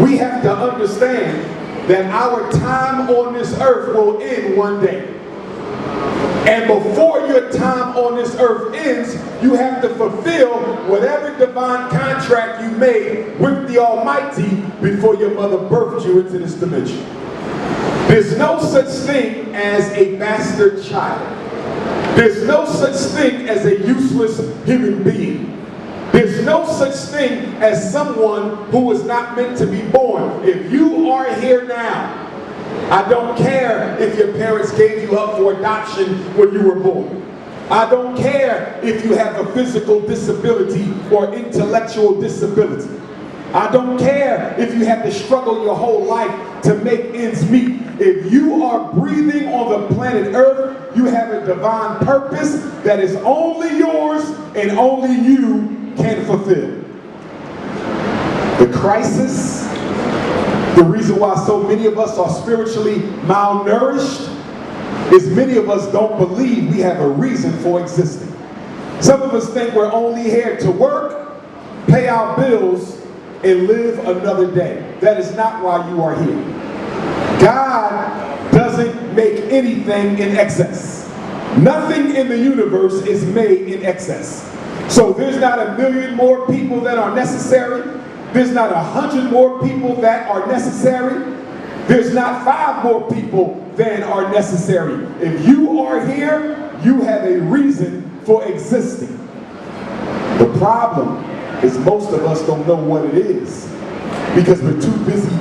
we have to understand that our time on this earth will end one day. And before your time on this earth ends, you have to fulfill whatever divine contract you made with the Almighty before your mother birthed you into this dimension. There's no such thing as a bastard child. There's no such thing as a useless human being. There's no such thing as someone who was not meant to be born. If you are here now, I don't care if your parents gave you up for adoption when you were born. I don't care if you have a physical disability or intellectual disability. I don't care if you have to struggle your whole life to make ends meet. If you are breathing on the planet Earth, you have a divine purpose that is only yours and only you can fulfill. The crisis, the reason why so many of us are spiritually malnourished, is many of us don't believe we have a reason for existing. Some of us think we're only here to work, pay our bills, and live another day. That is not why you are here. God doesn't make anything in excess. Nothing in the universe is made in excess. So there's not 1,000,000 more people that are necessary. There's not 100 more people that are necessary. There's not 5 more people than are necessary. If you are here, you have a reason for existing. The problem is most of us don't know what it is because we're too busy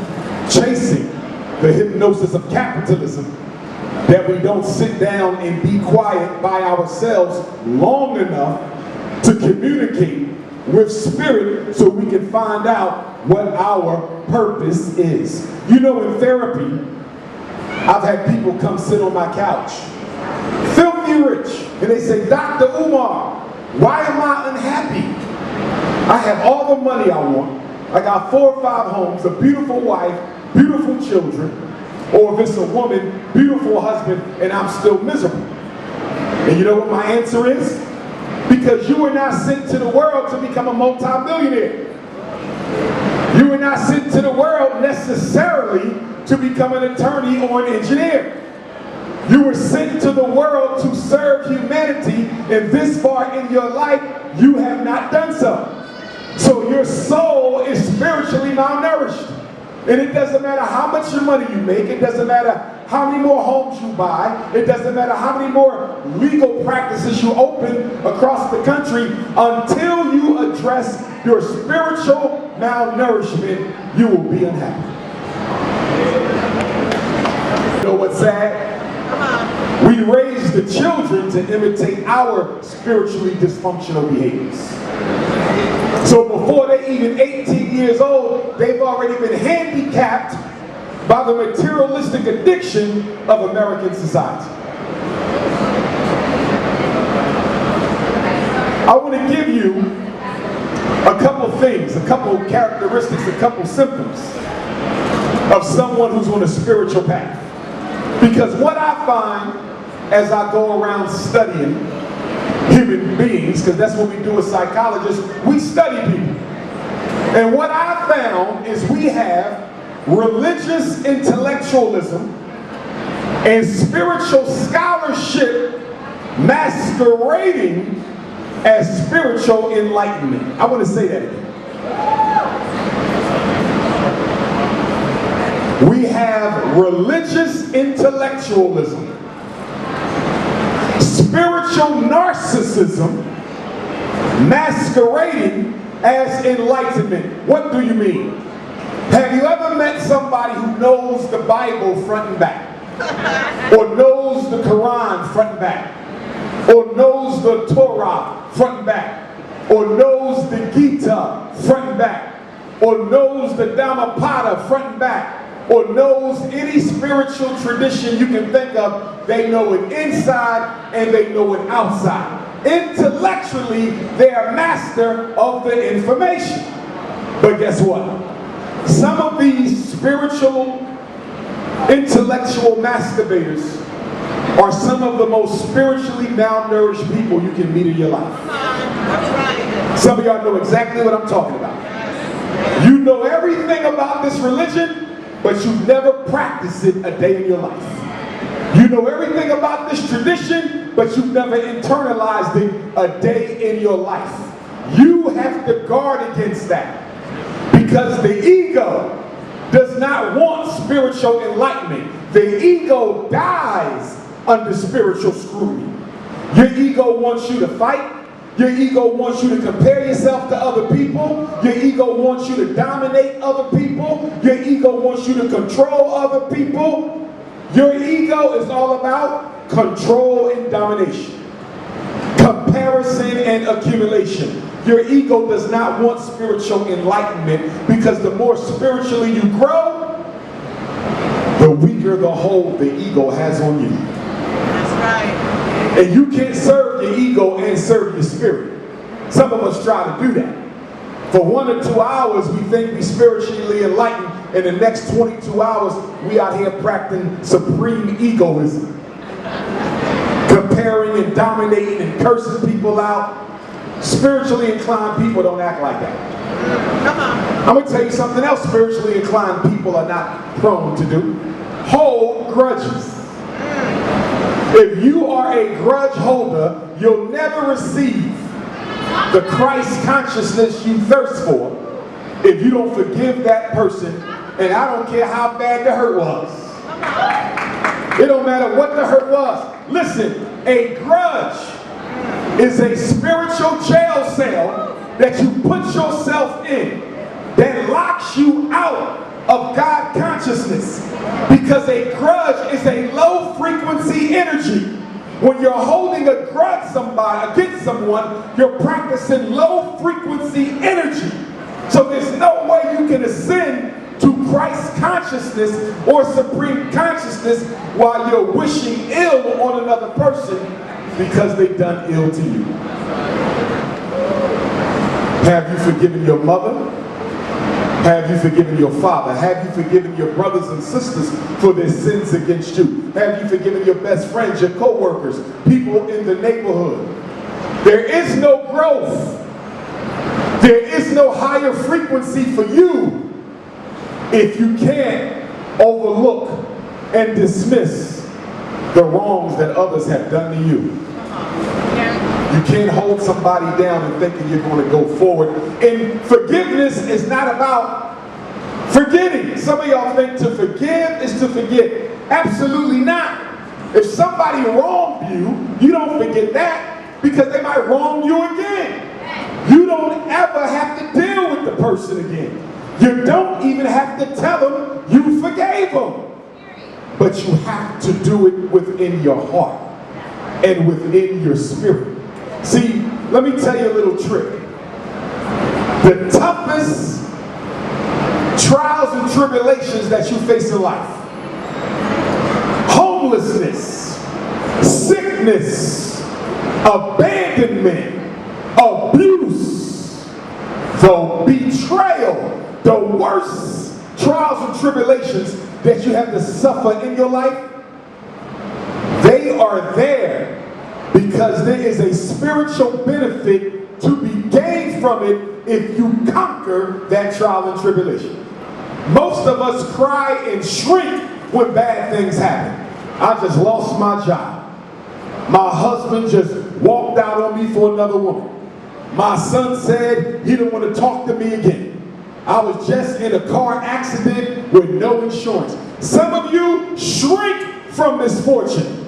chasing the hypnosis of capitalism that we don't sit down and be quiet by ourselves long enough to communicate with spirit so we can find out what our purpose is. You know, in therapy, I've had people come sit on my couch, filthy rich, and they say, Dr. Umar, why am I unhappy? I have all the money I want. I got 4 or 5 homes, a beautiful wife, beautiful children, or if it's a woman, beautiful husband, and I'm still miserable. And you know what my answer is? Because you were not sent to the world to become a multi-millionaire. You were not sent to the world necessarily to become an attorney or an engineer. You were sent to the world to serve humanity, and this far in your life, you have not done so. So your soul is spiritually malnourished. And it doesn't matter how much money you make, it doesn't matter how many more homes you buy, it doesn't matter how many more legal practices you open across the country, until you address your spiritual malnourishment, you will be unhappy. You know what's sad? We raise the children to imitate our spiritually dysfunctional behaviors. So before they're even 18 years old, they've already been handicapped by the materialistic addiction of American society. I want to give you a couple things, a couple characteristics, a couple symptoms of someone who's on a spiritual path. Because what I find as I go around studying human beings, because that's what we do as psychologists, we study people. And what I found is we have religious intellectualism and spiritual scholarship masquerading as spiritual enlightenment. I want to say that again. We have religious intellectualism, spiritual narcissism masquerading as enlightenment. What do you mean? Have you ever met somebody who knows the Bible front and back? Or knows the Quran front and back? Or knows the Torah front and back? Or knows the Gita front and back? Or knows the Dhammapada front and back? Or knows any spiritual tradition you can think of? They know it inside and they know it outside. Intellectually, they are master of the information. But guess what? Some of these spiritual, intellectual masturbators are some of the most spiritually malnourished people you can meet in your life. Some of y'all know exactly what I'm talking about. You know everything about this religion, but you've never practiced it a day in your life. You know everything about this tradition, but you've never internalized it a day in your life. You have to guard against that, because the ego does not want spiritual enlightenment. The ego dies under spiritual scrutiny. Your ego wants you to fight. Your ego wants you to compare yourself to other people. Your ego wants you to dominate other people. Your ego wants you to control other people. Your ego is all about control and domination, comparison and accumulation. Your ego does not want spiritual enlightenment, because the more spiritually you grow, the weaker the hold the ego has on you. That's right. And you can't serve your ego and serve your spirit. Some of us try to do that. For 1 or 2 hours, we think we spiritually enlightened, and the next 22 hours, we out here practicing supreme egoism, comparing and dominating and cursing people out. Spiritually inclined people don't act like that. I'm going to tell you something else spiritually inclined people are not prone to do. Hold grudges. If you are a grudge holder, you'll never receive the Christ consciousness you thirst for if you don't forgive that person, and I don't care how bad the hurt was. It don't matter what the hurt was. Listen, a grudge is a spiritual jail cell that you put yourself in that locks you out of God consciousness, because a grudge is a low frequency energy. When you're holding a grudge against someone, you're practicing low frequency energy. So there's no way you can ascend to Christ consciousness or supreme consciousness while you're wishing ill on another person because they've done ill to you. Have you forgiven your mother? Have you forgiven your father? Have you forgiven your brothers and sisters for their sins against you? Have you forgiven your best friends, your co-workers, people in the neighborhood? There is no growth. There is no higher frequency for you if you can't overlook and dismiss the wrongs that others have done to you. You can't hold somebody down and thinking you're going to go forward. And forgiveness is not about forgetting. Some of y'all think to forgive is to forget. Absolutely not. If somebody wronged you, you don't forget that, because they might wrong you again. You don't ever have to deal with the person again. You don't even have to tell them you forgave them. But you have to do it within your heart and within your spirit. See, let me tell you a little trick. The toughest trials and tribulations that you face in life: homelessness, sickness, abandonment, abuse, the betrayal, the worst trials and tribulations that you have to suffer in your life, they are there because there is a spiritual benefit to be gained from it if you conquer that trial and tribulation. Most of us cry and shrink when bad things happen. I just lost my job. My husband just walked out on me for another woman. My son said he didn't want to talk to me again. I was just in a car accident with no insurance. Some of you shrink from misfortune.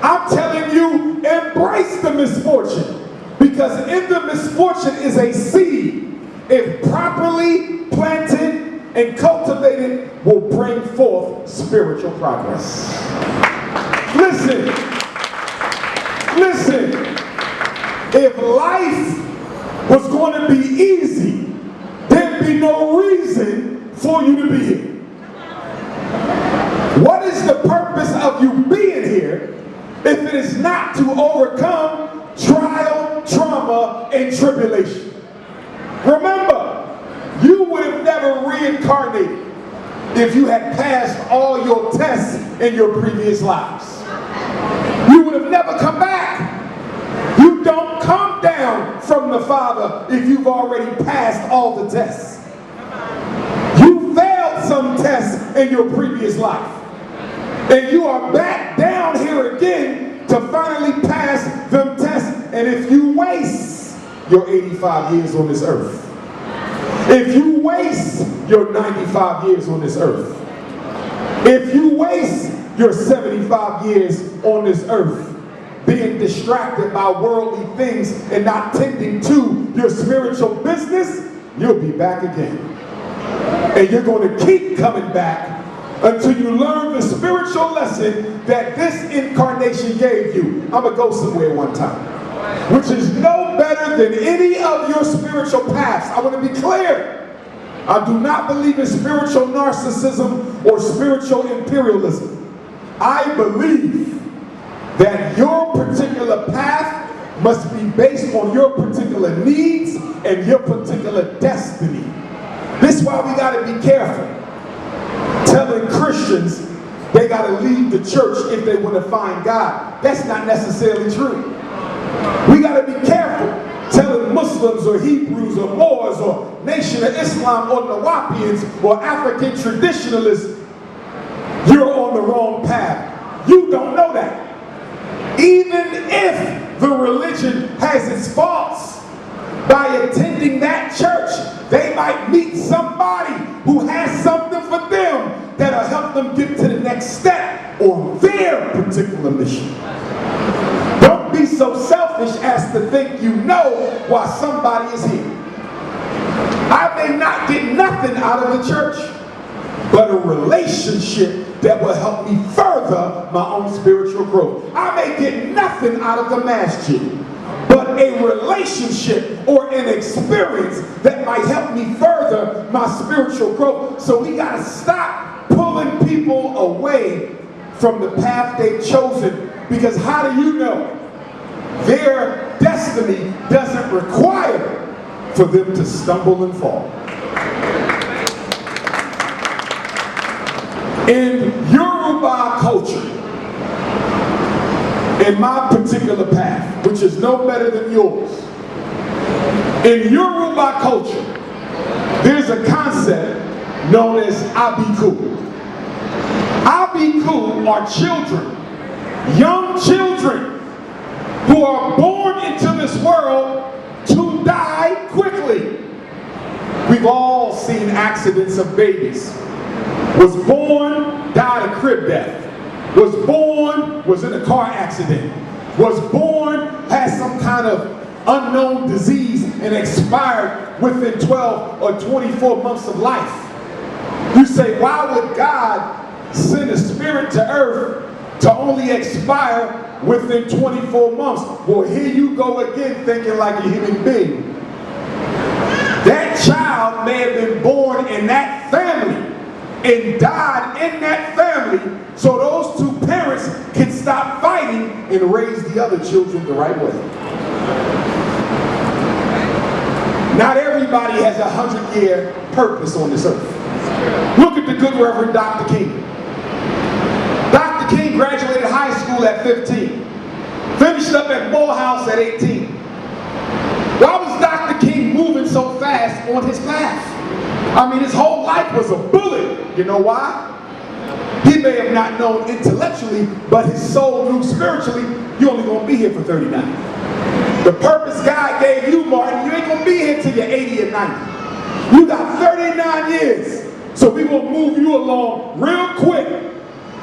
I'm telling you, embrace the misfortune, because in the misfortune is a seed. If properly planted and cultivated, will bring forth spiritual progress. Listen. If life was going to be easy, there'd be no reason for you to be here. What is the purpose of you being here if it is not to overcome trial, trauma, and tribulation? Remember, you would have never reincarnated if you had passed all your tests in your previous lives. You would have never come back. You don't come down from the Father if you've already passed all the tests. in your previous life. And you are back down here again to finally pass them tests. And if you waste your 85 years on this earth, if you waste your 95 years on this earth, if you waste your 75 years on this earth being distracted by worldly things and not tending to your spiritual business, you'll be back again. And you're going to keep coming back until you learn the spiritual lesson that this incarnation gave you. I'm going to go somewhere one time, which is no better than any of your spiritual paths. I want to be clear. I do not believe in spiritual narcissism or spiritual imperialism. I believe that your particular path must be based on your particular needs and your particular destiny. This is why we got to be careful telling Christians they got to leave the church if they want to find God. That's not necessarily true. We got to be careful telling Muslims or Hebrews or Moors or Nation of Islam or Nawapians or African traditionalists, you're on the wrong path. You don't know that. Even if the religion has its faults, by attending that church, they might meet somebody who has something for them that'll help them get to the next step on their particular mission. Don't be so selfish as to think you know why somebody is here. I may not get nothing out of the church, but a relationship that will help me further my own spiritual growth. I may get nothing out of the masjid, but a relationship or an experience that might help me further my spiritual growth. So we got to stop pulling people away from the path they've chosen, because how do you know? Their destiny doesn't require for them to stumble and fall. In Yoruba culture, in my particular path, which is no better than yours, in Yoruba culture, there's a concept known as Abiku. Abiku are children, young children, who are born into this world to die quickly. We've all seen accidents of babies. Was born, died a crib death. Was born, was in a car accident. Was born, had some kind of unknown disease and expired within 12 or 24 months of life. You say, why would God send a spirit to earth to only expire within 24 months? Well, here you go again thinking like a human being. That child may have been born in that family and died in that family, so those two parents can stop fighting and raise the other children the right way. Not everybody has a 100-year purpose on this earth. Look at the good Reverend Dr. King. Dr. King graduated high school at 15. Finished up at Morehouse at 18. Why was Dr. King moving so fast on his path? I mean, his whole life was a bullet. You know why? He may have not known intellectually, but his soul knew spiritually, you're only going to be here for 39. The purpose God gave you, Martin, you ain't going to be here till you're 80 and 90. You got 39 years. So we will move you along real quick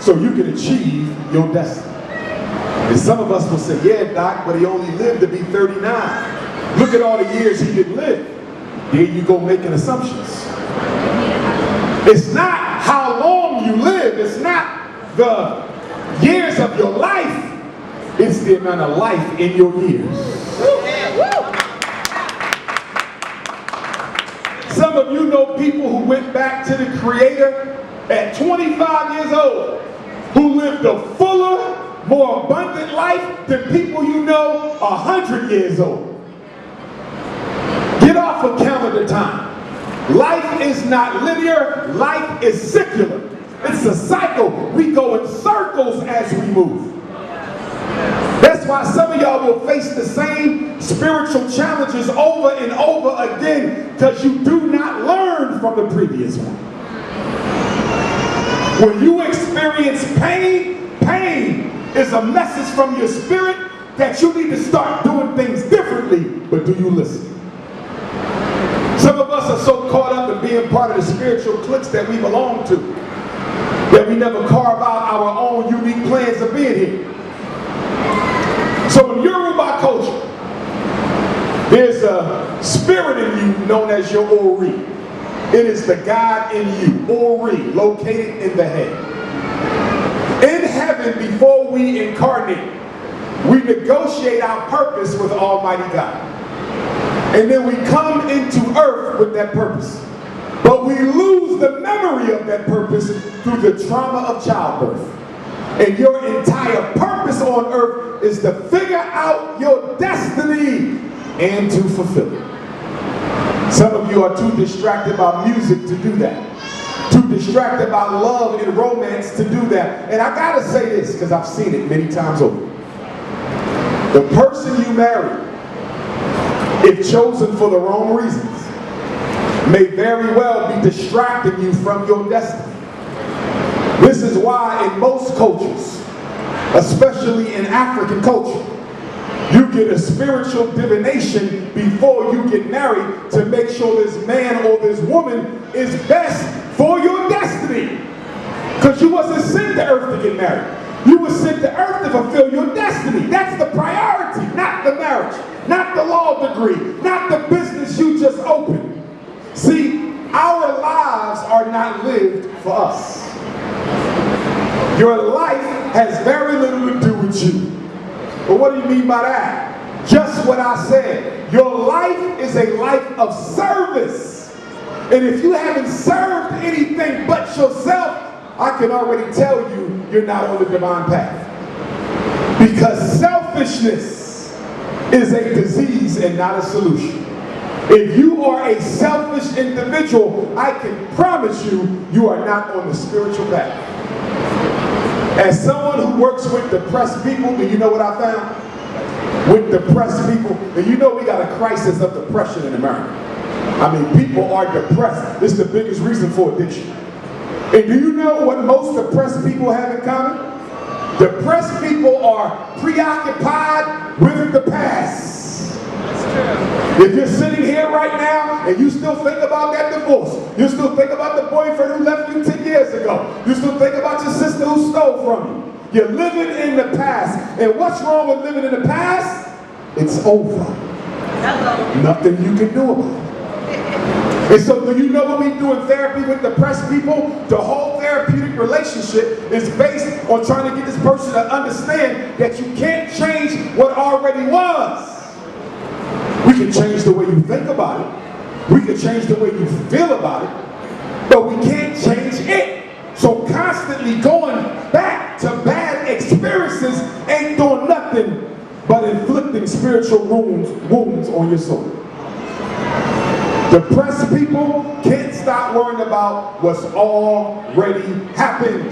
so you can achieve your destiny. And some of us will say, yeah, Doc, but he only lived to be 39. Look at all the years he didn't live. There you go making assumptions. It's not how long you live. It's not the years of your life. It's the amount of life in your years. Some of you know people who went back to the Creator at 25 years old, who lived a fuller, more abundant life than people you know 100 years old. Get off of calendar time. Life is not linear, life is secular. It's a cycle. We go in circles as we move. That's why some of y'all will face the same spiritual challenges over and over again, because you do not learn from the previous one. When you experience pain, pain is a message from your spirit that you need to start doing things differently, but do you listen? Some of us are so caught up in being part of the spiritual cliques that we belong to, that we never carve out our own unique plans of being here. So in Yoruba culture, there's a spirit in you known as your Ori. It is the God in you, Ori, located in the head. In heaven, before we incarnate, we negotiate our purpose with Almighty God. And then we come into earth with that purpose. But we lose the memory of that purpose through the trauma of childbirth. And your entire purpose on earth is to figure out your destiny and to fulfill it. Some of you are too distracted by music to do that. Too distracted by love and romance to do that. And I gotta say this, because I've seen it many times over. The person you marry, if chosen for the wrong reasons, may very well be distracting you from your destiny. This is why in most cultures, especially in African culture, you get a spiritual divination before you get married to make sure this man or this woman is best for your destiny. Because you wasn't sent to earth to get married. You were sent to earth to fulfill your destiny. That's the priority, not the marriage, not the law degree, not the business you just opened. See, our lives are not lived for us. Your life has very little to do with you. But what do you mean by that? Just what I said. Your life is a life of service. And if you haven't served anything but yourself, I can already tell you you're not on the divine path. Because selfishness is a disease and not a solution. If you are a selfish individual, I can promise you, you are not on the spiritual path. As someone who works with depressed people, do you know what I found? With depressed people, and you know we got a crisis of depression in America. I mean, people are depressed. It's the biggest reason for addiction. And do you know what most depressed people have in common? Depressed people are preoccupied with the past. If you're sitting here right now and you still think about that divorce, you still think about the boyfriend who left you 10 years ago, you still think about your sister who stole from you, you're living in the past. And what's wrong with living in the past? It's over. Hello. Nothing you can do about it. And so do you know what we do in therapy with depressed people? The whole therapeutic relationship is based on trying to get this person to understand that you can't change what already was. We can change the way you think about it. We can change the way you feel about it. But we can't change it. So constantly going back to bad experiences ain't doing nothing but inflicting spiritual wounds on your soul. Depressed people can't stop worrying about what's already happened.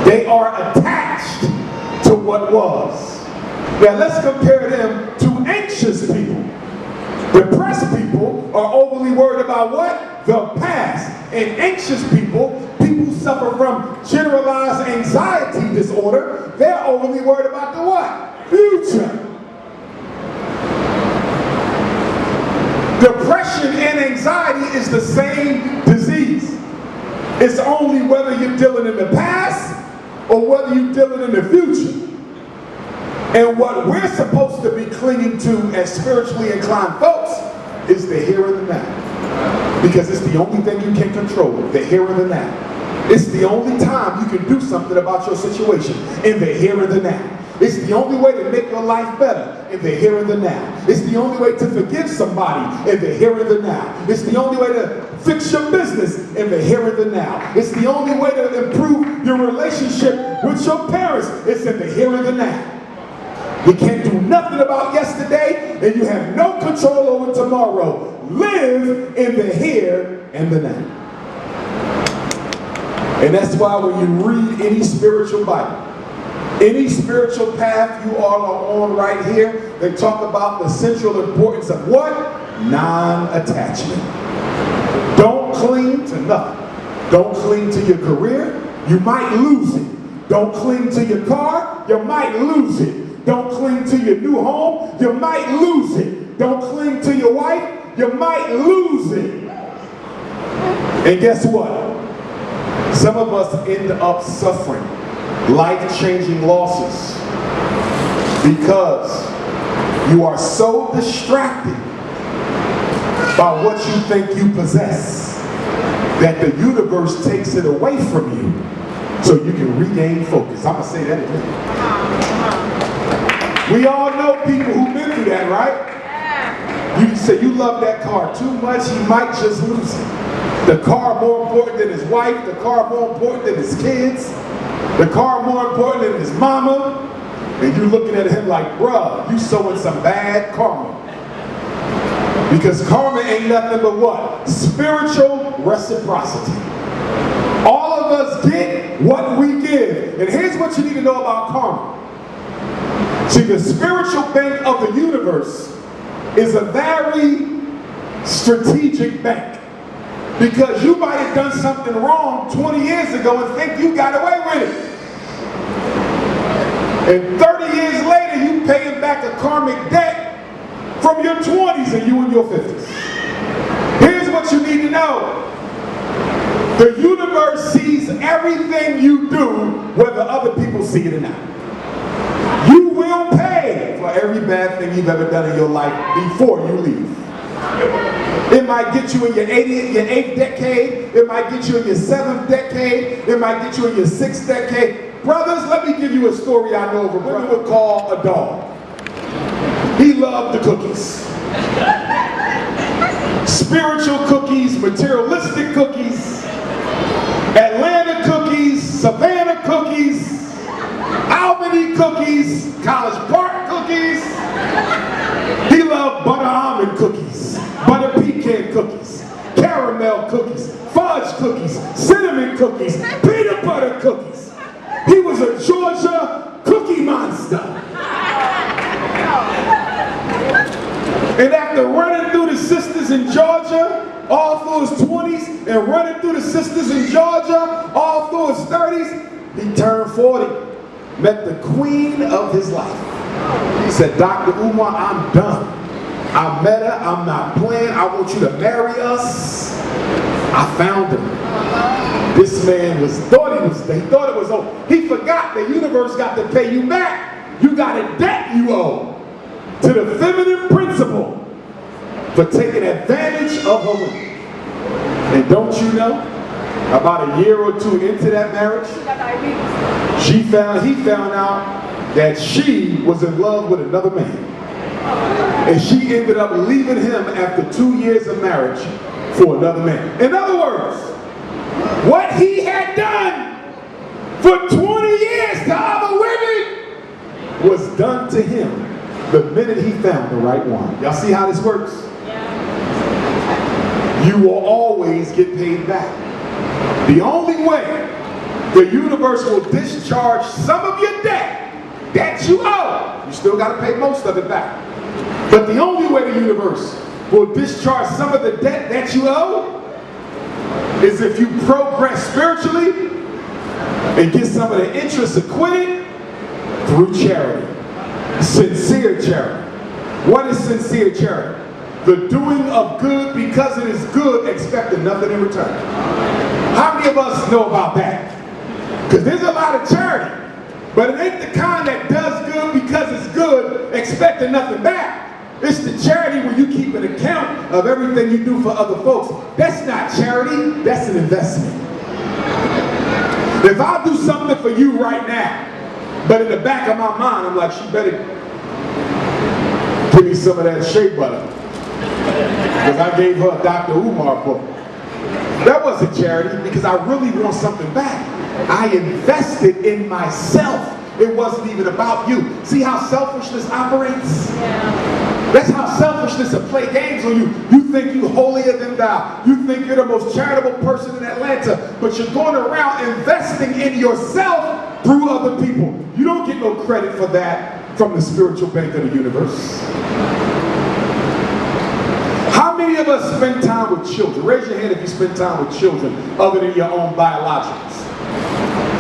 They are attached to what was. Now let's compare them to anxious people. Depressed people are overly worried about what? The past. And anxious people who suffer from generalized anxiety disorder, they're overly worried about the what? Future. Depression and anxiety is the same disease. It's only whether you're dealing in the past or whether you're dealing in the future. And what we're supposed to be clinging to as spiritually inclined folks is the here and the now. Because it's the only thing you can control, the here and the now. It's the only time you can do something about your situation, in the here and the now. It's the only way to make your life better, in the here and the now. It's the only way to forgive somebody, in the here and the now. It's the only way to fix your business, in the here and the now. It's the only way to improve your relationship with your parents. It's in the here and the now. You can't do nothing about yesterday, and you have no control over tomorrow. Live in the here and the now. And that's why when you read any spiritual Bible, any spiritual path you all are on right here, they talk about the central importance of what? Non-attachment. Don't cling to nothing. Don't cling to your career, you might lose it. Don't cling to your car, you might lose it. Don't cling to your new home, you might lose it. Don't cling to your wife, you might lose it. And guess what? Some of us end up suffering life-changing losses because you are so distracted by what you think you possess that the universe takes it away from you so you can regain focus. I'm going to say that again. We all know people who've been through that, right? You say you love that car too much, you might just lose it. The car more important than his wife, the car more important than his kids, the car more important than his mama, and you looking at him like, bruh, you sowing some bad karma. Because karma ain't nothing but what? Spiritual reciprocity. All of us get what we give. And here's what you need to know about karma. See, the spiritual bank of the universe is a very strategic bank. Because you might have done something wrong 20 years ago and think you got away with it. And 30 years later, you paying back a karmic debt from your 20s and you in your 50s. Here's what you need to know. The universe sees everything you do, whether other people see it or not. You will pay for every bad thing you've ever done in your life before you leave. It might get you in your 8th decade. It might get you in your 7th decade. It might get you in your 6th decade. Brothers, let me give you a story I know of a brother would call a dog. He loved the cookies. Spiritual cookies, materialistic cookies, Atlanta cookies, Savannah cookies, Albany cookies, College Park cookies. He loved butter almond cookies, butter pecan cookies, caramel cookies, fudge cookies, cinnamon cookies, peanut butter cookies. He was a Georgia cookie monster. And after running through the sisters in Georgia all through his 20s and running through the sisters in Georgia all through his 30s, he turned 40, met the queen of his life. He said, Dr. Umar, I'm done. I met her, I'm not playing, I want you to marry us. I found him. This man thought it was over. He forgot the universe got to pay you back. You got a debt you owe to the feminine principle for taking advantage of her women. And don't you know, about a year or two into that marriage, he found out that she was in love with another man. And she ended up leaving him after 2 years of marriage for another man. In other words, what he had done for 20 years to other women was done to him the minute he found the right one. Y'all see how this works? Yeah. You will always get paid back. The only way the universe will discharge some of your debt that you owe, you still got to pay most of it back, but the only way the universe will discharge some of the debt that you owe is if you progress spiritually and get some of the interest acquitted through charity. Sincere charity. What is sincere charity? The doing of good because it is good, expecting nothing in return. How many of us know about that? Because there's a lot of charity, but it ain't the kind that does good because it's good, expecting nothing back. It's the charity where you keep an account of everything you do for other folks. That's not charity, that's an investment. If I do something for you right now, but in the back of my mind, I'm like, she better give me some of that shea butter. Because I gave her a Dr. Umar book. That wasn't charity because I really want something back. I invested in myself. It wasn't even about you. See how selfishness operates? Yeah. That's how selfishness will play games on you. You think you're holier than thou. You think you're the most charitable person in Atlanta, but you're going around investing in yourself through other people. You don't get no credit for that from the spiritual bank of the universe. How many many of us spend time with children? Raise your hand if you spend time with children other than your own biologicals.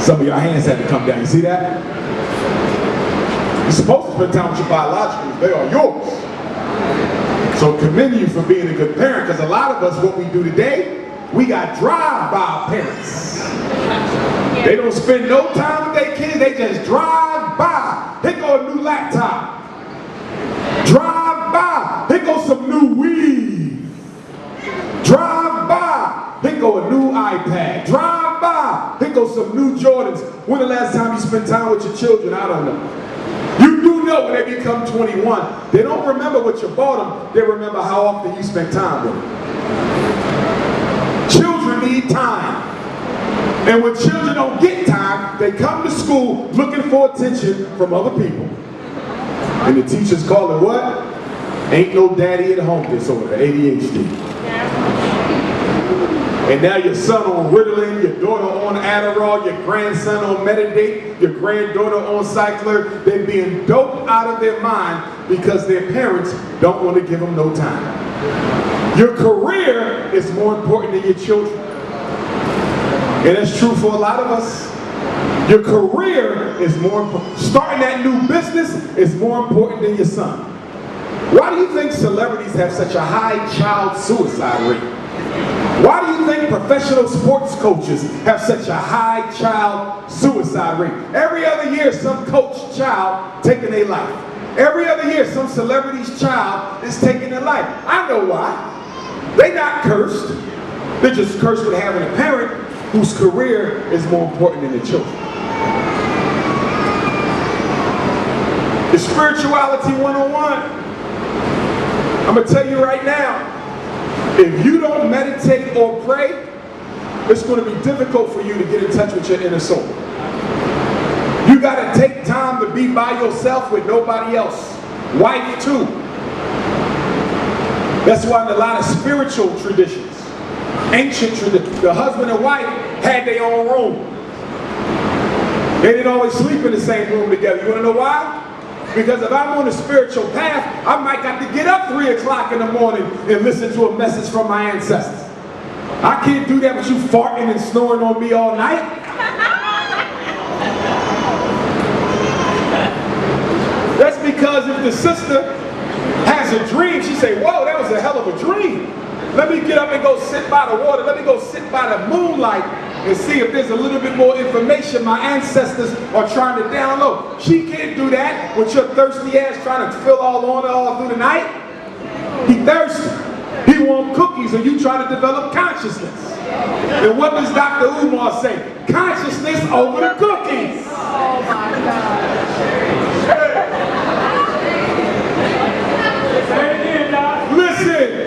Some of your hands had to come down. You see that? You're supposed to spend time with your biologicals. They are yours. So commend you for being a good parent, because a lot of us, what we do today, we got drive-by parents. They don't spend no time with their kids. They just drive by. Here go a new laptop. Drive by. Here go some new weed. Drive by. Here go a new iPad. Drive by. Here go some new Jordans. When the last time you spent time with your children? I don't know. You do know when they become 21, they don't remember what you bought them. They remember how often you spent time with them. Children need time. And when children don't get time, they come to school looking for attention from other people. And the teachers call it what? Ain't no daddy at home disorder, ADHD. And now your son on Ritalin, your daughter on Adderall, your grandson on Metadate, your granddaughter on Cycler. They're being doped out of their mind because their parents don't want to give them no time. Your career is more important than your children. And that's true for a lot of us. Your career is more important. Starting that new business is more important than your son. Why do you think celebrities have such a high child suicide rate? Why do you think professional sports coaches have such a high child suicide rate? Every other year, some coach child taking their life. Every other year, some celebrity's child is taking their life. I know why. They're not cursed. They're just cursed with having a parent whose career is more important than the children. The Spirituality 101. I'm going to tell you right now, if you don't meditate or pray, it's going to be difficult for you to get in touch with your inner soul. You got to take time to be by yourself with nobody else. Wife too. That's why in a lot of spiritual traditions, ancient traditions, the husband and wife had their own room. They didn't always sleep in the same room together. You want to know why? Because if I'm on a spiritual path, I might got to get up 3 o'clock in the morning and listen to a message from my ancestors. I can't do that with you farting and snoring on me all night. That's because if the sister has a dream, she say, whoa, that was a hell of a dream. Let me get up and go sit by the water. Let me go sit by the moonlight and see if there's a little bit more information my ancestors are trying to download. She can't do that with your thirsty ass trying to fill all on it all through the night. He thirsty. He wants cookies and you try to develop consciousness. And what does Dr. Umar say? Consciousness over the cookies. Oh my God. Listen.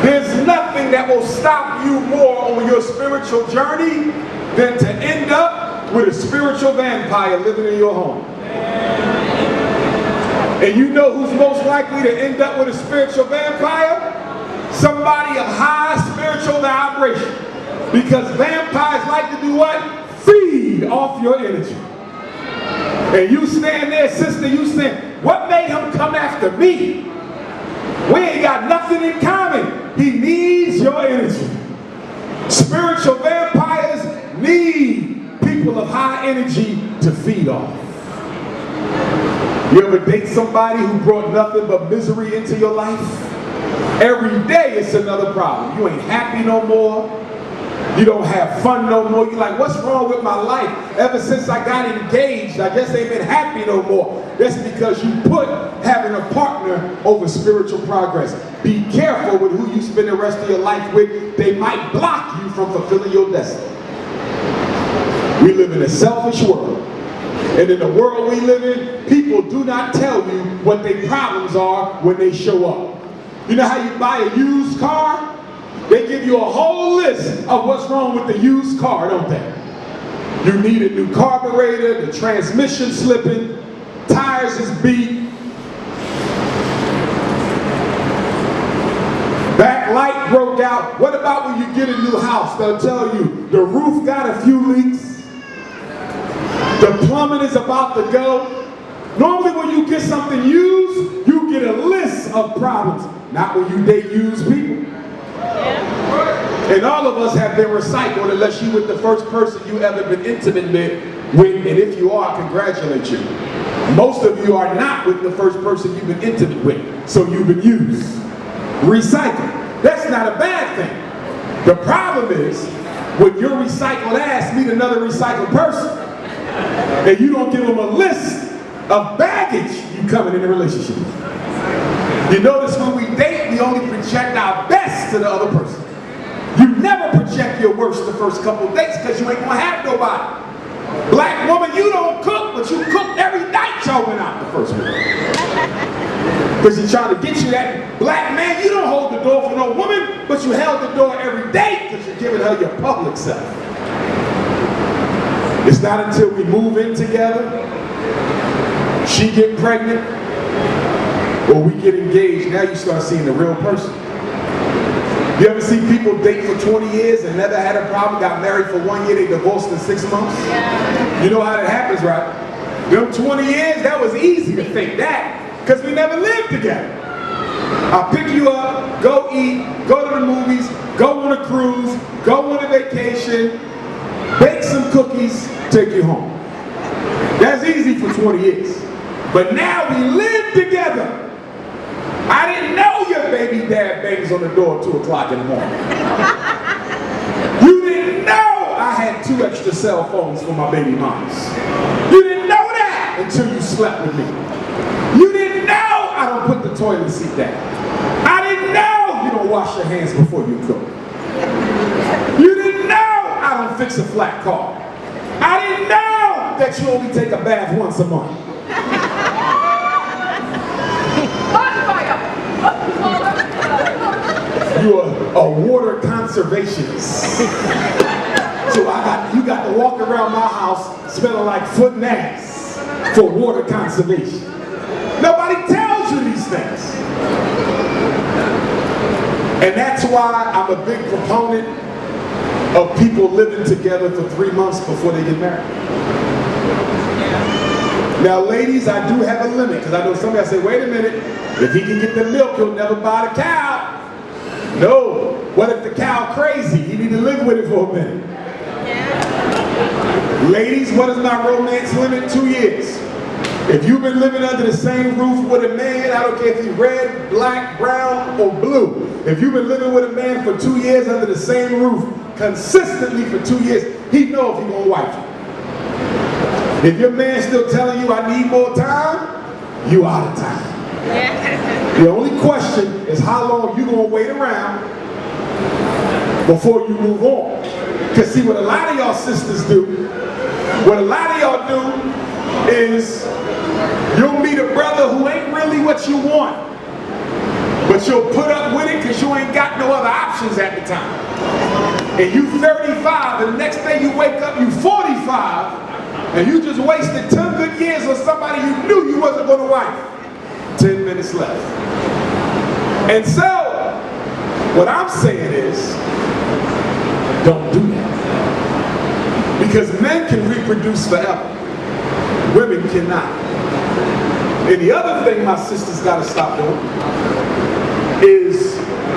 There's nothing that will stop you more on your spiritual journey than to end up with a spiritual vampire living in your home. And you know who's most likely to end up with a spiritual vampire? Somebody of high spiritual vibration. Because vampires like to do what? Feed off your energy. And you stand there, sister, you stand, what made him come after me? We ain't got nothing in common. He needs your energy. Spiritual vampires need people of high energy to feed off. You ever date somebody who brought nothing but misery into your life? Every day it's another problem. You ain't happy no more. You don't have fun no more. You're like, what's wrong with my life? Ever since I got engaged, I just ain't been happy no more. That's because you put having a partner over spiritual progress. Be careful with who you spend the rest of your life with. They might block you from fulfilling your destiny. We live in a selfish world. And in the world we live in, people do not tell you what their problems are when they show up. You know how you buy a used car? They give you a whole list of what's wrong with the used car, don't they? You need a new carburetor, the transmission slipping, tires is beat, back light broke out. What about when you get a new house? They'll tell you the roof got a few leaks, the plumbing is about to go. Normally when you get something used, you get a list of problems. Not when you date used people. And all of us have been recycled unless you were the first person you ever been intimate with, and if you are, I congratulate you. Most of you are not with the first person you've been intimate with, so you've been used. Recycled. That's not a bad thing. The problem is when your recycled ass meet another recycled person, and you don't give them a list of baggage you coming in a relationship with. You notice when we date, we only project our best to the other person. You never project your worst the first couple of dates because you ain't gonna have nobody. Black woman, you don't cook, but you cooked every night y'all went out the first week. Because you're trying to get you that. Black man, you don't hold the door for no woman, but you held the door every day because you're giving her your public self. It's not until we move in together, she get pregnant, or we get engaged, now you start seeing the real person. You ever see people date for 20 years and never had a problem, got married for 1 year, they divorced in 6 months? Yeah. You know how that happens, right? Them 20 years, that was easy to think that, because we never lived together. I'll pick you up, go eat, go to the movies, go on a cruise, go on a vacation, bake some cookies, take you home. That's easy for 20 years. But now we live together. I didn't know your baby dad bangs on the door at 2 o'clock in the morning. You didn't know I had 2 extra cell phones for my baby moms. You didn't know that until you slept with me. You didn't know I don't put the toilet seat down. I didn't know you don't wash your hands before you cook. You didn't know I don't fix a flat car. I didn't know that you only take a bath once a month. You're a water conservationist. So you got to walk around my house smelling like foot and ass for water conservation. Nobody tells you these things. And that's why I'm a big proponent of people living together for 3 months before they get married. Now ladies, I do have a limit, because I know somebody say, wait a minute, if he can get the milk, he'll never buy the cow. No, what if the cow crazy? He need to live with it for a minute. Yeah. Ladies, what is my romance limit? 2 years. If you've been living under the same roof with a man, I don't care if he's red, black, brown, or blue. If you've been living with a man for 2 years under the same roof, consistently for 2 years, he knows he's gonna wife you. If your man's still telling you, I need more time, you out of time. Yeah. The only question is how long you gonna wait around before you move on. Because see, what a lot of y'all sisters do, what a lot of y'all do is you'll meet a brother who ain't really what you want, but you'll put up with it because you ain't got no other options at the time. And you 35, and the next day you wake up, you 45, and you just wasted 10 good years on somebody you knew you wasn't gonna wife. 10 minutes left. And so, what I'm saying is, don't do that. Because men can reproduce forever. Women cannot. And the other thing my sisters gotta stop doing is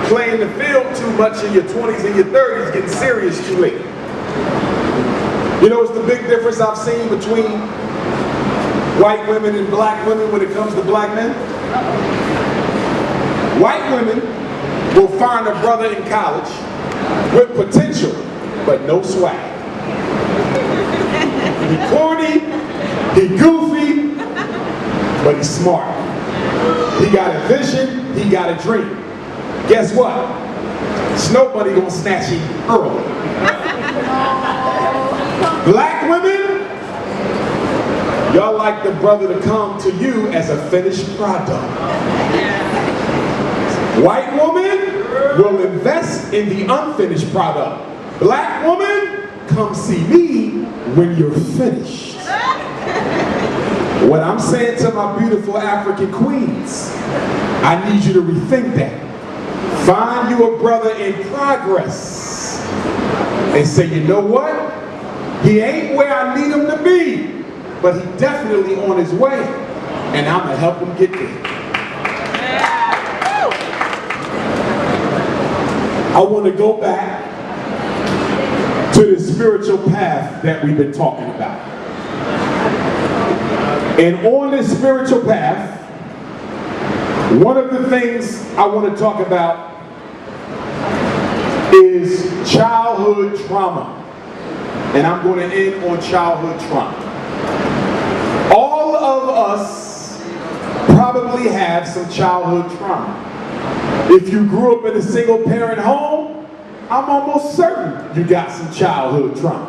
playing the field too much in your 20s and your 30s, getting serious too late. You know what's the big difference I've seen between white women and black women when it comes to black men? White women will find a brother in college with potential, but no swag. He corny, he goofy, but he's smart. He got a vision, he got a dream. Guess what? Nobody gonna snatch him early. Black women, y'all like the brother to come to you as a finished product. White woman will invest in the unfinished product. Black woman, come see me when you're finished. What I'm saying to my beautiful African queens, I need you to rethink that. Find you a brother in progress and say, you know what? He ain't where I need him to be, but he definitely on his way, and I'm gonna help him get there. I want to go back to the spiritual path that we've been talking about. And on this spiritual path, one of the things I want to talk about is childhood trauma. And I'm going to end on childhood trauma. All of us probably have some childhood trauma. If you grew up in a single parent home, I'm almost certain you got some childhood trauma.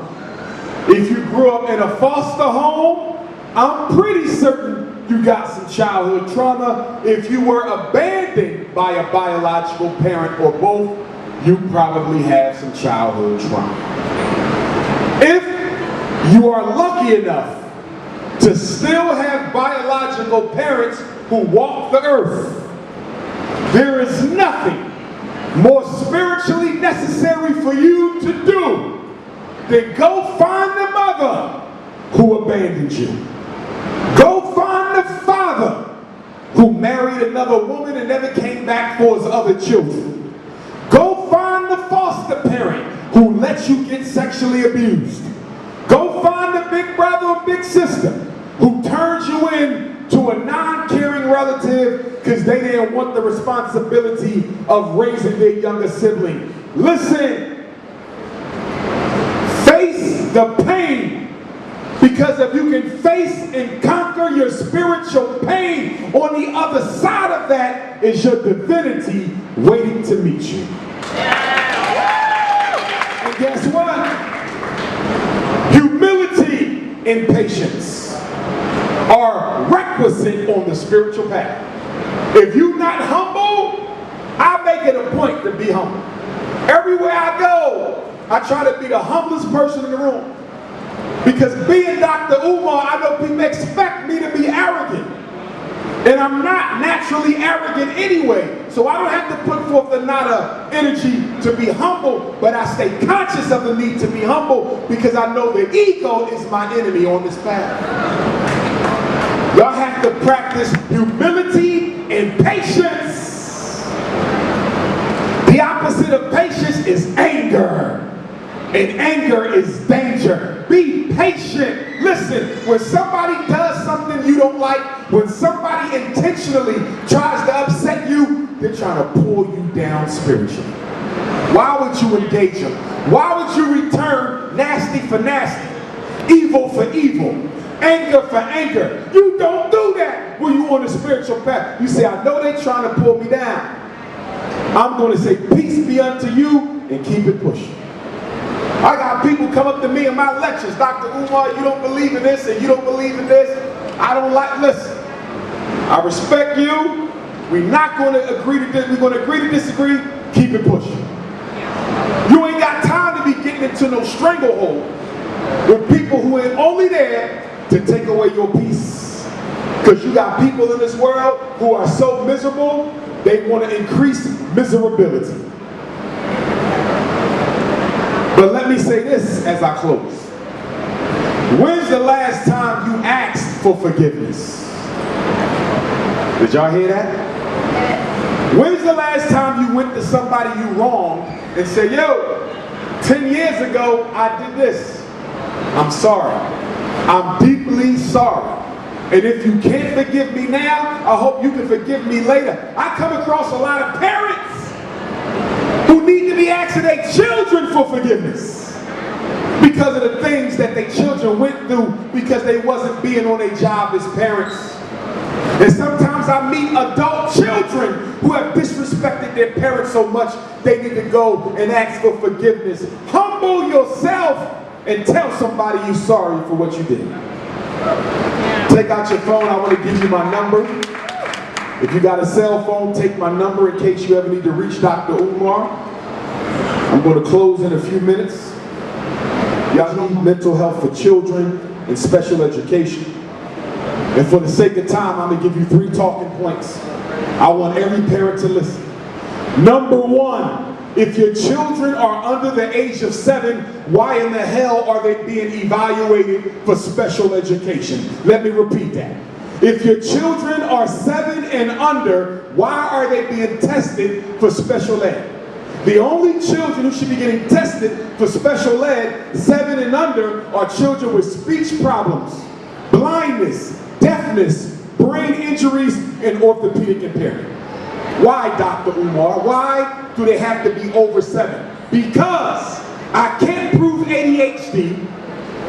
If you grew up in a foster home, I'm pretty certain you got some childhood trauma. If you were abandoned by a biological parent or both, you probably have some childhood trauma. If you are lucky enough to still have biological parents who walk the earth, there is nothing more spiritually necessary for you to do than go find the mother who abandoned you. Go find the father who married another woman and never came back for his other children. Go find the foster parent who let you get sexually abused. Go find the big brother or big sister who turns you in to a non-caring relative because they didn't want the responsibility of raising their younger sibling. Listen, face the pain, because if you can face and conquer your spiritual pain, on the other side of that is your divinity waiting to meet you. And guess what? Humility and patience are requisite on the spiritual path. If you're not humble, I make it a point to be humble. Everywhere I go, I try to be the humblest person in the room. Because being Dr. Umar, I know people expect me to be arrogant. And I'm not naturally arrogant anyway. So I don't have to put forth the amount of energy to be humble, but I stay conscious of the need to be humble because I know the ego is my enemy on this path. Y'all have to practice humility and patience. The opposite of patience is anger. And anger is danger. Be patient. Listen, when somebody does something you don't like, when somebody intentionally tries to upset you, they're trying to pull you down spiritually. Why would you engage them? Why would you return nasty for nasty, evil for evil, anger for anger? You don't do that when you're on the spiritual path. You say, I know they're trying to pull me down. I'm going to say, peace be unto you, and keep it pushing. I got people come up to me in my lectures, Dr. Umar, you don't believe in this and you don't believe in this. I don't like, listen, I respect you. We're not going to agree to this. We're going to agree to disagree. Keep it pushing. You ain't got time to be getting into no stranglehold with people who ain't only there to take away your peace. Because you got people in this world who are so miserable, they want to increase miserability. But let me say this as I close. When's the last time you asked for forgiveness? Did y'all hear that? When's the last time you went to somebody you wronged and said, yo, 10 years ago I did this. I'm sorry. I'm deeply sorry. And if you can't forgive me now, I hope you can forgive me later. I come across a lot of parents who need to be asking their children for forgiveness because of the things that their children went through because they wasn't being on their job as parents. And sometimes I meet adult children who have disrespected their parents so much they need to go and ask for forgiveness. Humble yourself and tell somebody you're sorry for what you did. Take out your phone. I want to give you my number. If you got a cell phone, take my number in case you ever need to reach Dr. Umar. I'm going to close in a few minutes. Y'all need mental health for children and special education. And for the sake of time, I'm going to give you 3 talking points. I want every parent to listen. Number 1, if your children are under the age of 7, why in the hell are they being evaluated for special education? Let me repeat that. If your children are 7 and under, why are they being tested for special ed? The only children who should be getting tested for special ed, 7 and under, are children with speech problems, blindness, deafness, brain injuries, and orthopedic impairment. Why, Dr. Umar? Why do they have to be over 7? Because I can't prove ADHD,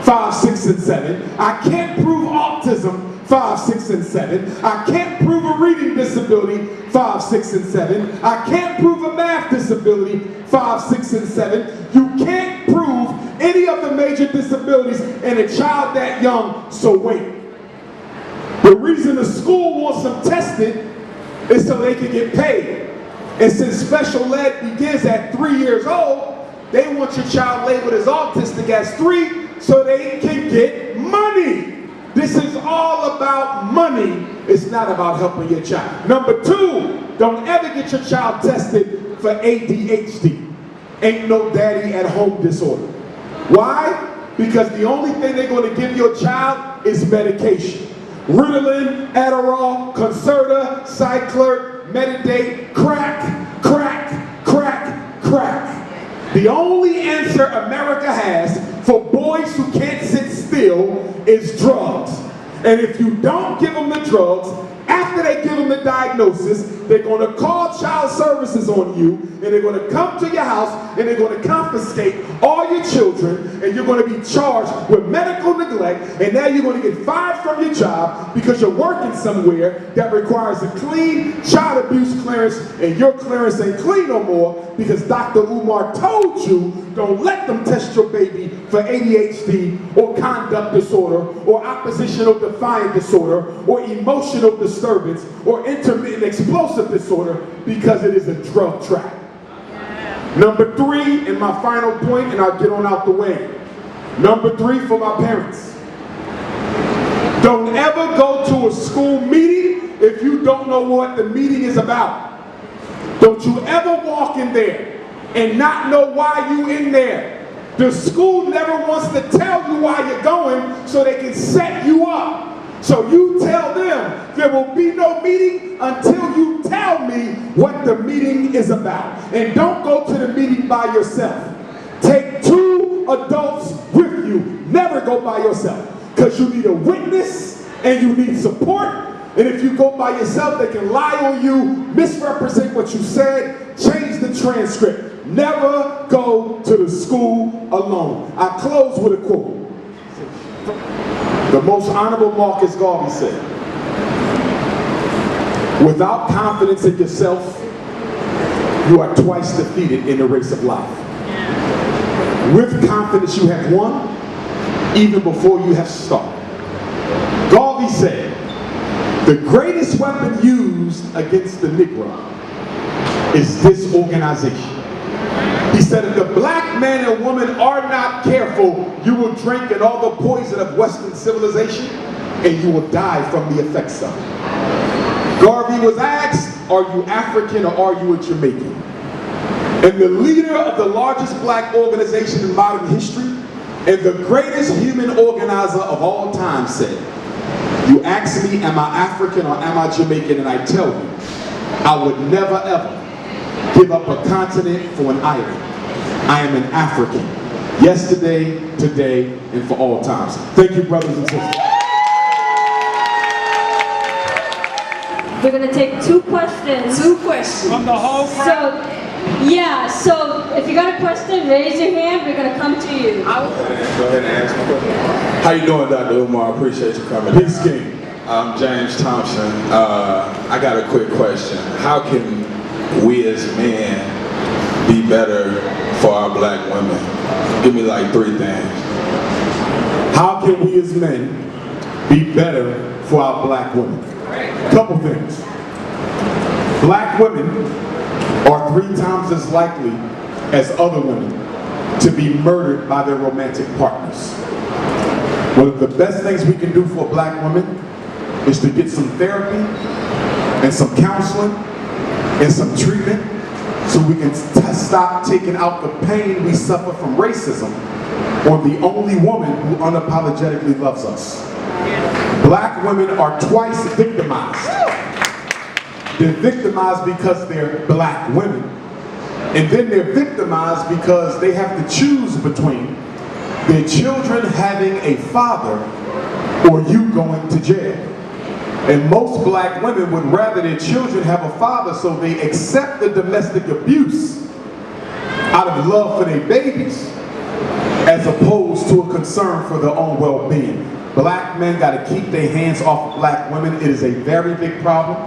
5, 6, and 7. I can't prove autism, 5, 6, and 7. I can't prove a reading disability, 5, 6, and 7. I can't prove a math disability, 5, 6, and 7. You can't prove any of the major disabilities in a child that young, so wait. The reason the school wants them tested is so they can get paid. And since special ed begins at 3 years old, they want your child labeled as autistic as 3 so they can get money. This is all about money. It's not about helping your child. Number 2, don't ever get your child tested for ADHD. Ain't no daddy at home disorder. Why? Because the only thing they're going to give your child is medication. Ritalin, Adderall, Concerta, Cycler, Metadate, crack, crack, crack, crack. The only answer America has for boys who can't sit still is drugs. And if you don't give them the drugs, after they give them the diagnosis, they're going to call child services on you, and they're going to come to your house, and they're going to confiscate all your children, and you're going to be charged with medical neglect, and now you're going to get fired from your job because you're working somewhere that requires a clean child abuse clearance, and your clearance ain't clean no more because Dr. Umar told you don't let them test your baby for ADHD or conduct disorder or oppositional defiant disorder or emotional disturbance or intermittent explosive disorder because it is a drug trap. Number 3, and my final point, and I'll get on out the way. Number 3 for my parents. Don't ever go to a school meeting if you don't know what the meeting is about. Don't you ever walk in there and not know why you in there. The school never wants to tell you why you're going so they can set you up. So you tell them there will be no meeting until you tell me what the meeting is about. And don't go to the meeting by yourself. Take 2 adults with you. Never go by yourself. Because you need a witness and you need support. And if you go by yourself, they can lie on you, misrepresent what you said, change the transcript. Never go to the school alone. I close with a quote. The most honorable Marcus Garvey said, without confidence in yourself, you are twice defeated in the race of life. With confidence you have won, even before you have started. Garvey said, the greatest weapon used against the Negro is disorganization. He said, if the black man and woman are not careful, you will drink in all the poison of Western civilization and you will die from the effects of it. Garvey was asked, are you African or are you a Jamaican? And the leader of the largest black organization in modern history and the greatest human organizer of all time said, you ask me, am I African or am I Jamaican? And I tell you, I would never ever give up a continent for an island. I am an African, yesterday, today, and for all times. Thank you, brothers and sisters. We're going to take 2 questions. 2 questions. From the whole crowd? So if you got a question, raise your hand. We're going to come to you. Go ahead and ask my question. How you doing, Dr. Umar? I appreciate you coming. Peace, King. I'm James Thompson. I got a quick question. How can we as men be better for our black women? Give me like 3 things. How can we as men be better for our black women? Couple things. Black women are 3 times as likely as other women to be murdered by their romantic partners. One of the best things we can do for black women is to get some therapy and some counseling and some treatment so we can stop taking out the pain we suffer from racism on the only woman who unapologetically loves us. Black women are twice victimized. They're victimized because they're black women, And then they're victimized because they have to choose between their children having a father or you going to jail. And most black women would rather their children have a father, so they accept the domestic abuse out of love for their babies as opposed to a concern for their own well-being. Black men got to keep their hands off of black women. It is a very big problem.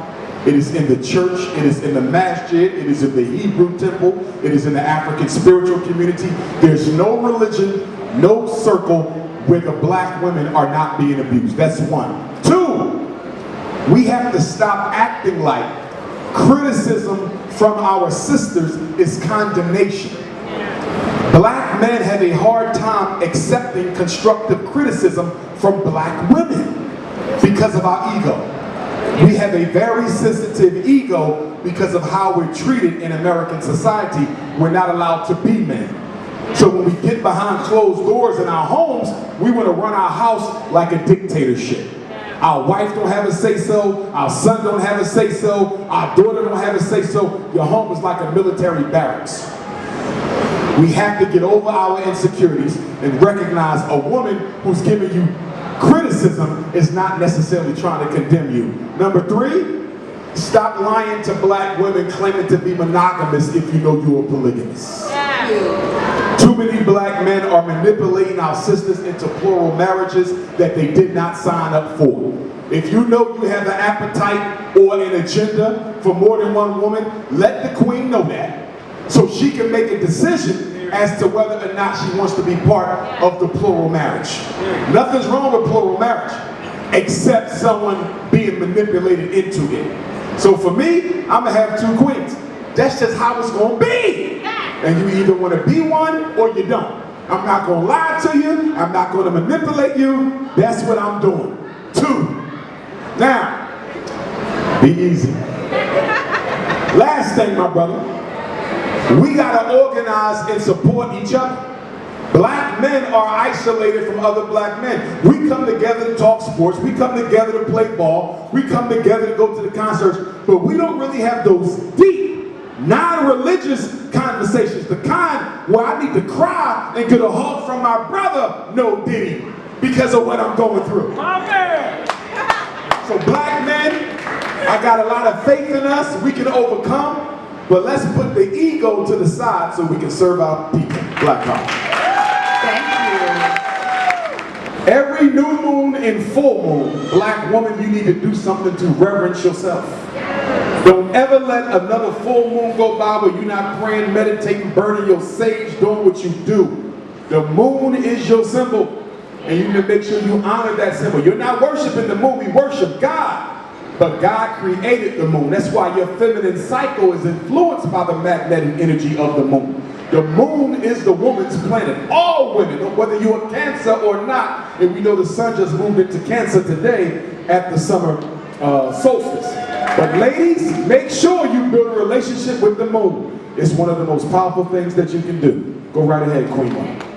It is in the church, it is in the masjid, it is in the Hebrew temple, it is in the African spiritual community. There's no religion, no circle where the black women are not being abused. That's one. Two, we have to stop acting like criticism from our sisters is condemnation. Black men have a hard time accepting constructive criticism from black women because of our ego. We have a very sensitive ego because of how we're treated in American society. We're not allowed to be men. So when we get behind closed doors in our homes, we want to run our house like a dictatorship. Our wife don't have a say-so, our son don't have a say-so, our daughter don't have a say-so. Your home is like a military barracks. We have to get over our insecurities and recognize a woman who's giving you criticism is not necessarily trying to condemn you. Number three, stop lying to black women claiming to be monogamous if you know you're a polygamist. Too many black men are manipulating our sisters into plural marriages that they did not sign up for. If you know you have an appetite or an agenda for more than one woman, let the queen know that, so she can make a decision as to whether or not she wants to be part of the plural marriage. Nothing's wrong with plural marriage, except someone being manipulated into it. So for me, I'm gonna have two queens. That's just how it's gonna be. And you either wanna be one or you don't. I'm not gonna lie to you, I'm not gonna manipulate you, that's what I'm doing. Two. Now, be easy. Last thing, my brother. We gotta organize and support each other. Black men are isolated from other black men. We come together to talk sports, we come together to play ball, we come together to go to the concerts, but we don't really have those deep, non-religious conversations, the kind where I need to cry and get a hug from my brother, no Diddy, because of what I'm going through. So black men, I got a lot of faith in us, we can overcome. But let's put the ego to the side so we can serve our people. Black power. Thank you. Every new moon and full moon, black woman, you need to do something to reverence yourself. Don't ever let another full moon go by where you're not praying, meditating, burning your sage, doing what you do. The moon is your symbol, and you need to make sure you honor that symbol. You're not worshiping the moon, we worship God. But God created the moon. That's why your feminine cycle is influenced by the magnetic energy of the moon. The moon is the woman's planet. All women, whether you're a Cancer or not, and we know the sun just moved into Cancer today at the summer solstice. But ladies, make sure you build a relationship with the moon. It's one of the most powerful things that you can do. Go right ahead, Queen One.